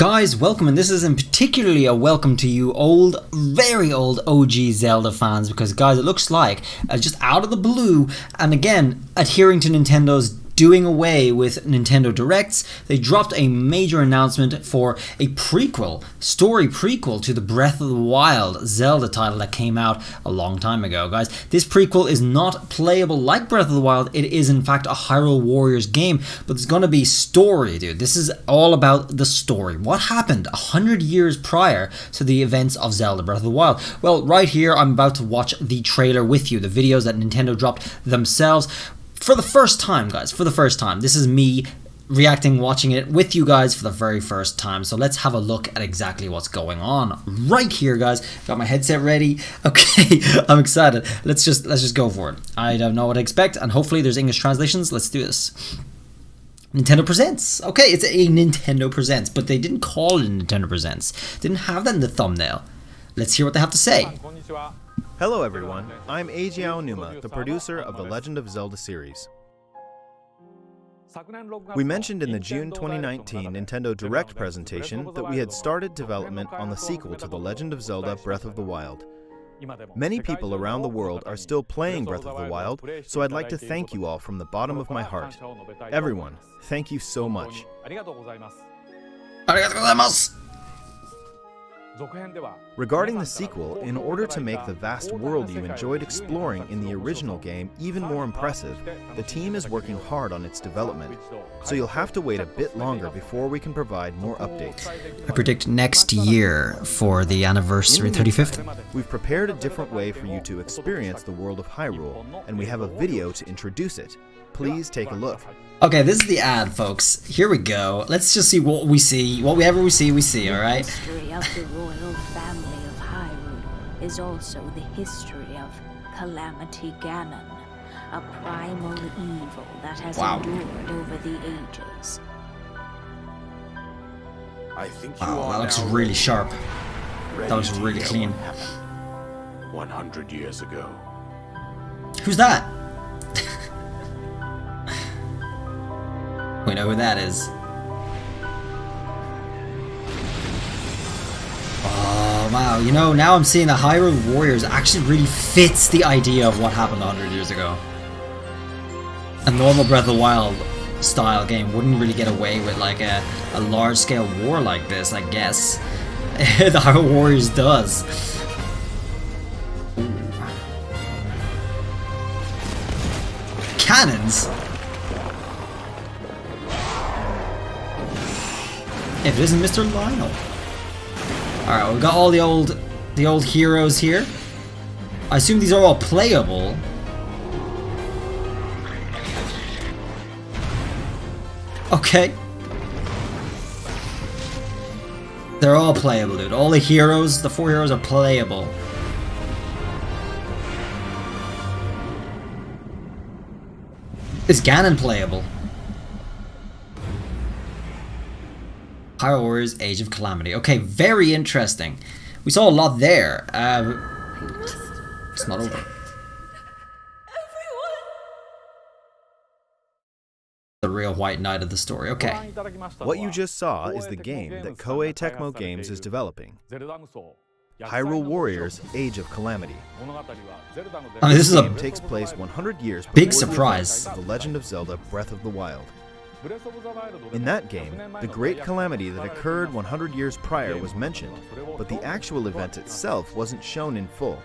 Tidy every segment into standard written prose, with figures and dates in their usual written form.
Guys, welcome, and this isn't particularly a welcome to you old, very old OG Zelda fans, because guys, it looks like, just out of the blue, and again, adhering to Nintendo's doing away with Nintendo Directs, they dropped a major announcement for a story prequel to the Breath of the Wild Zelda title that came out a long time ago, guys. This prequel is not playable like Breath of the Wild, it is in fact a Hyrule Warriors game, but there's gonna be story, dude. This is all about the story. What happened 100 years prior to the events of Zelda Breath of the Wild? Well, right here, I'm about to watch the trailer with you, the videos that Nintendo dropped themselves. For the first time, guys, for the first time. This is me reacting, watching it with you guys for the very first time. So let's have a look at exactly what's going on right here, guys. Got my headset ready. Okay, I'm excited. Let's just go for it. I don't know what to expect, and hopefully there's English translations. Let's do this. Nintendo Presents. Okay, it's a Nintendo Presents, but they didn't call it Nintendo Presents. Didn't have that in the thumbnail. Let's hear what they have to say. Hello everyone, I'm Eiji Aonuma, the producer of the Legend of Zelda series. We mentioned in the June 2019 Nintendo Direct presentation that we had started development on the sequel to The Legend of Zelda Breath of the Wild. Many people around the world are still playing Breath of the Wild, so I'd like to thank you all from the bottom of my heart. Everyone, thank you so much. Regarding the sequel, in order to make the vast world you enjoyed exploring in the original game even more impressive, the team is working hard on its development, so you'll have to wait a bit longer before we can provide more updates. I predict next year for the anniversary 35th. We've prepared a different way for you to experience the world of Hyrule, and we have a video to introduce it. Please take a look. Okay, this is the ad, folks. Here we go. Let's just see what we see. Whatever we see, alright? The history of the royal family of Hyrule is also the history of Calamity Ganon, a primal evil that has endured over the ages. Wow, that looks really sharp. That looks really clean. 100 years ago. Who's that? We know who that is. Oh, wow. You know, now I'm seeing that Hyrule Warriors actually really fits the idea of what happened 100 years ago. A normal Breath of the Wild style game wouldn't really get away with like a large-scale war like this, I guess. The Hyrule Warriors does. Ooh. Cannons? If it isn't Mr. Lionel. Alright, we've got all the old heroes here. I assume these are all playable. Okay. They're all playable, dude. All the heroes, the 4 heroes are playable. Is Ganon playable? Hyrule Warriors Age of Calamity. Okay, very interesting. We saw a lot there. It's not over. The real White Knight of the story. Okay. What you just saw is the game that Koei Tecmo Games is developing. Hyrule Warriors Age of Calamity. I mean, this is a game takes place 100 years big before surprise. The Legend of Zelda Breath of the Wild. In that game, the Great Calamity that occurred 100 years prior was mentioned, but the actual event itself wasn't shown in full.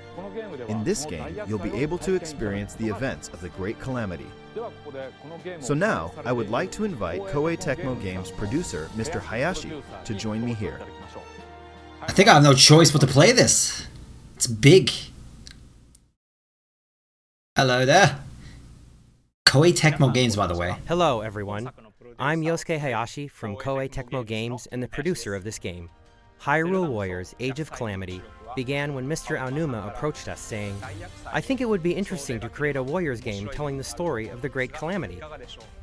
In this game, you'll be able to experience the events of the Great Calamity. So now, I would like to invite Koei Tecmo Games producer, Mr. Hayashi, to join me here. I think I have no choice but to play this. It's big. Hello there. Koei Tecmo Games, by the way. Hello, everyone. I'm Yosuke Hayashi from Koei Tecmo Games and the producer of this game. Hyrule Warriors Age of Calamity began when Mr. Aonuma approached us saying, I think it would be interesting to create a Warriors game telling the story of the Great Calamity.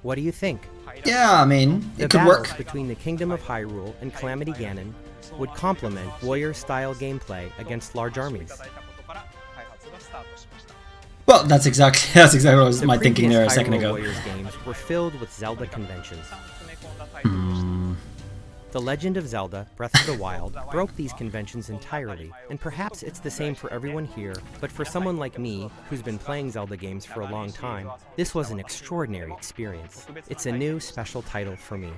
What do you think? Yeah, I mean, it could work. The battles between the Kingdom of Hyrule and Calamity Ganon would complement Warrior-style gameplay against large armies. Well, that's exactly what was my thinking there a second ago. Warriors games were filled with Zelda conventions. The Legend of Zelda, Breath of the Wild, broke these conventions entirely, and perhaps it's the same for everyone here, but for someone like me, who's been playing Zelda games for a long time, this was an extraordinary experience. It's a new, special title for me.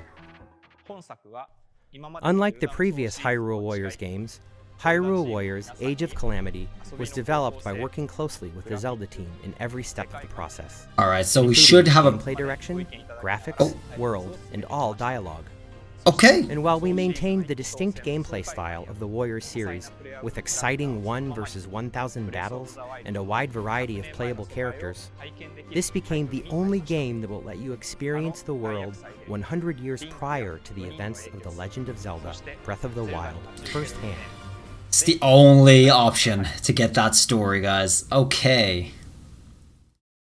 Unlike the previous Hyrule Warriors games, Hyrule Warriors Age of Calamity was developed by working closely with the Zelda team in every step of the process. Alright, so we should have a... gameplay direction, graphics, world, and all dialogue. Okay. And while we maintained the distinct gameplay style of the Warriors series, with exciting 1 versus 1,000 battles and a wide variety of playable characters, this became the only game that will let you experience the world 100 years prior to the events of The Legend of Zelda, Breath of the Wild, firsthand. It's the only option to get that story, guys. Okay.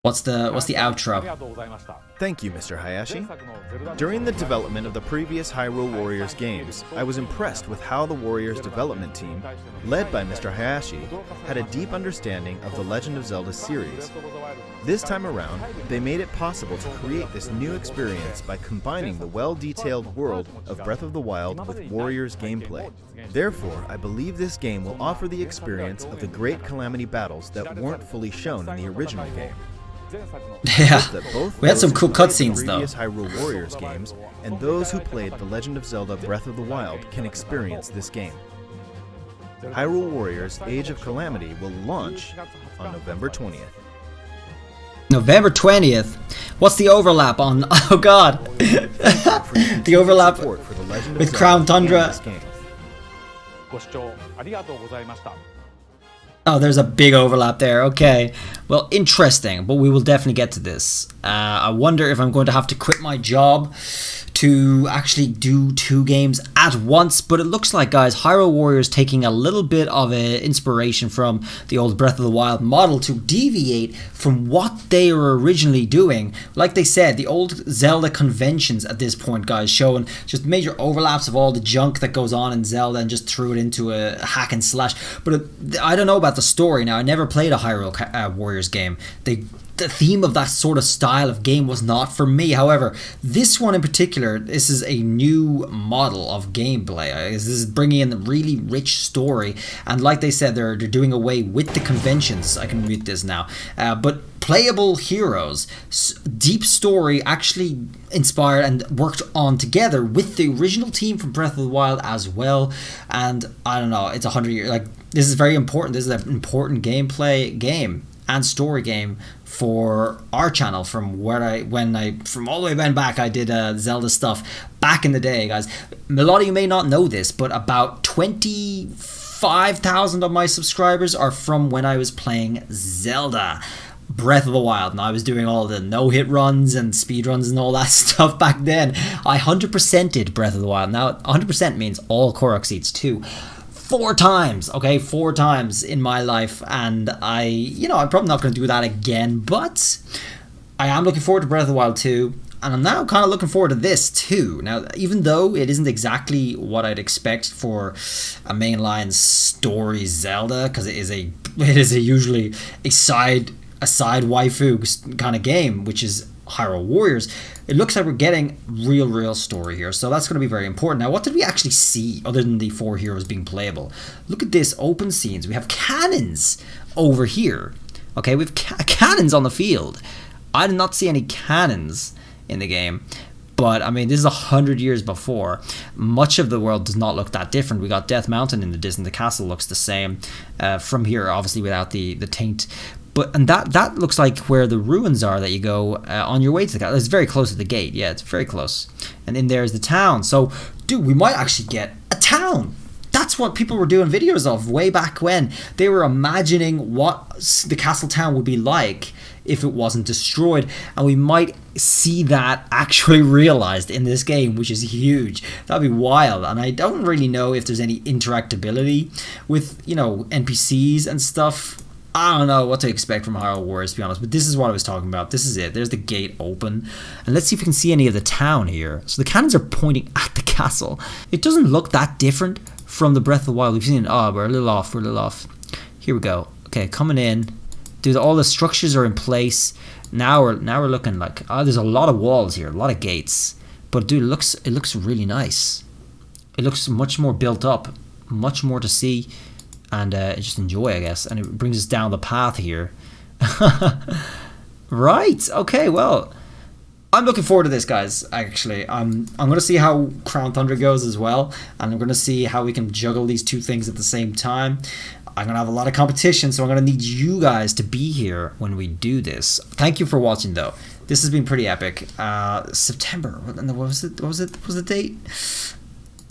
What's the outro? Thank you, Mr. Hayashi. During the development of the previous Hyrule Warriors games, I was impressed with how the Warriors development team, led by Mr. Hayashi, had a deep understanding of the Legend of Zelda series. This time around, they made it possible to create this new experience by combining the well-detailed world of Breath of the Wild with Warriors gameplay. Therefore, I believe this game will offer the experience of the great Calamity battles that weren't fully shown in the original game. Yeah, we had some cool cutscenes though. Previous Hyrule Warriors games, and those who played The Legend of Zelda Breath of the Wild can experience this game. Hyrule Warriors Age of Calamity will launch on November 20th. November 20th? What's the overlap on? Oh god! The overlap with Crown Tundra. Oh, there's a big overlap there. Okay. Well, interesting, but we will definitely get to this. I wonder if I'm going to have to quit my job to actually do 2 games at once, but it looks like, guys, Hyrule Warriors taking a little bit of inspiration from the old Breath of the Wild model to deviate from what they were originally doing. Like they said, the old Zelda conventions at this point, guys, showing just major overlaps of all the junk that goes on in Zelda and just threw it into a hack and slash. But I don't know about the story now. I never played a Hyrule Warriors game. The theme of that sort of style of game was not for me. However, this one in particular, this is a new model of gameplay. This is bringing in a really rich story, and like they said, they're doing away with the conventions. I can read this now, but playable heroes, deep story, actually inspired and worked on together with the original team from Breath of the Wild as well. And I don't know, it's 100 years. Like, this is very important. This is an important gameplay game and story game for our channel from from all the way back. I did Zelda stuff back in the day, guys. A lot of you may not know this, but about 25,000 of my subscribers are from when I was playing Zelda Breath of the Wild, and I was doing all the no-hit runs and speed runs and all that stuff back then. I 100%ed Breath of the Wild. Now 100% means all Korok seeds too. 4 times, okay, 4 times in my life, and I'm probably not going to do that again, but I am looking forward to Breath of the Wild 2, and I'm now kind of looking forward to this too. Now, even though it isn't exactly what I'd expect for a mainline story Zelda, because it is usually a side waifu kind of game, which is Hyrule Warriors, it looks like we're getting real story here, so that's going to be very important. Now, what did we actually see other than the 4 heroes being playable? Look at this, open scenes. We have cannons over here. Okay, we have cannons on the field. I did not see any cannons in the game, but I mean, this is 100 years before. Much of the world does not look that different. We got Death Mountain in the distance. The castle looks the same from here, obviously without the taint. And that looks like where the ruins are that you go on your way to the castle. It's very close to the gate. Yeah, it's very close. And in there is the town. So, dude, we might actually get a town. That's what people were doing videos of way back when. They were imagining what the castle town would be like if it wasn't destroyed. And we might see that actually realized in this game, which is huge. That'd be wild. And I don't really know if there's any interactability with, NPCs and stuff. I don't know what to expect from Hyrule Warriors, to be honest, but this is what I was talking about. This is it. There's the gate open. And let's see if we can see any of the town here. So the cannons are pointing at the castle. It doesn't look that different from the Breath of the Wild. We've seen, we're a little off. Here we go. Okay, coming in. Dude, all the structures are in place. Now we're looking like, there's a lot of walls here, a lot of gates. But dude, it looks really nice. it looks much more built up, much more to see and just enjoy, I guess. And it brings us down the path here. Right, okay, well, I'm looking forward to this, guys. Actually, I'm gonna see how Crown Thunder goes as well, and I'm gonna see how we can juggle these two things at the same time. I'm gonna have a lot of competition, so I'm gonna need you guys to be here when we do this. Thank you for watching, though. This has been pretty epic. September. What was it? What was the date?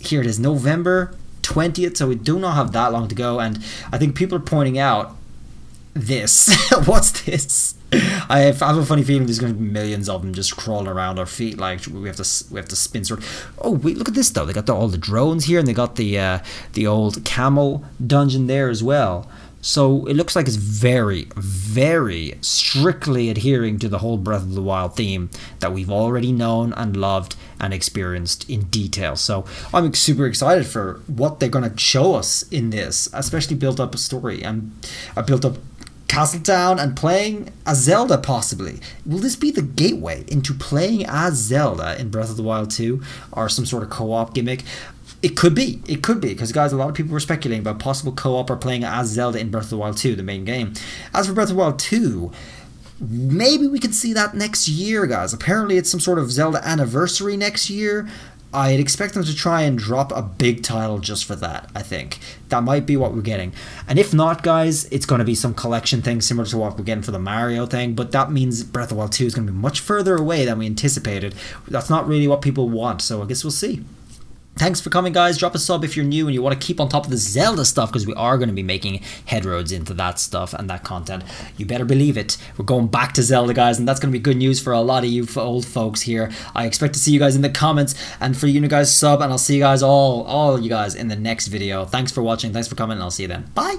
Here it is, November 20th. So we do not have that long to go, and I think people are pointing out this. What's this? I have a funny feeling there's going to be millions of them just crawling around our feet. Like we have to spin sort. Oh wait, look at this though. They got all the drones here, and they got the old camel dungeon there as well. So it looks like it's very, very strictly adhering to the whole Breath of the Wild theme that we've already known and loved and experienced in detail. So I'm super excited for what they're going to show us in this, especially built up a story and built up Castletown and playing as Zelda possibly. Will this be the gateway into playing as Zelda in Breath of the Wild 2 or some sort of co-op gimmick? It could be, because guys, a lot of people were speculating about possible co-op or playing as Zelda in Breath of the Wild 2, the main game. As for Breath of the Wild 2, maybe we could see that next year, guys. Apparently it's some sort of Zelda anniversary next year. I'd expect them to try and drop a big title just for that, I think. That might be what we're getting. And if not, guys, it's going to be some collection thing similar to what we're getting for the Mario thing, but that means Breath of the Wild 2 is going to be much further away than we anticipated. That's not really what people want, so I guess we'll see. Thanks for coming, guys. Drop a sub if you're new and you want to keep on top of the Zelda stuff, because we are going to be making headroads into that stuff and that content. You better believe it. We're going back to Zelda, guys, and that's going to be good news for a lot of you old folks here. I expect to see you guys in the comments, and for you guys sub, and I'll see you guys all you guys in the next video. Thanks for watching. Thanks for coming, and I'll see you then. Bye.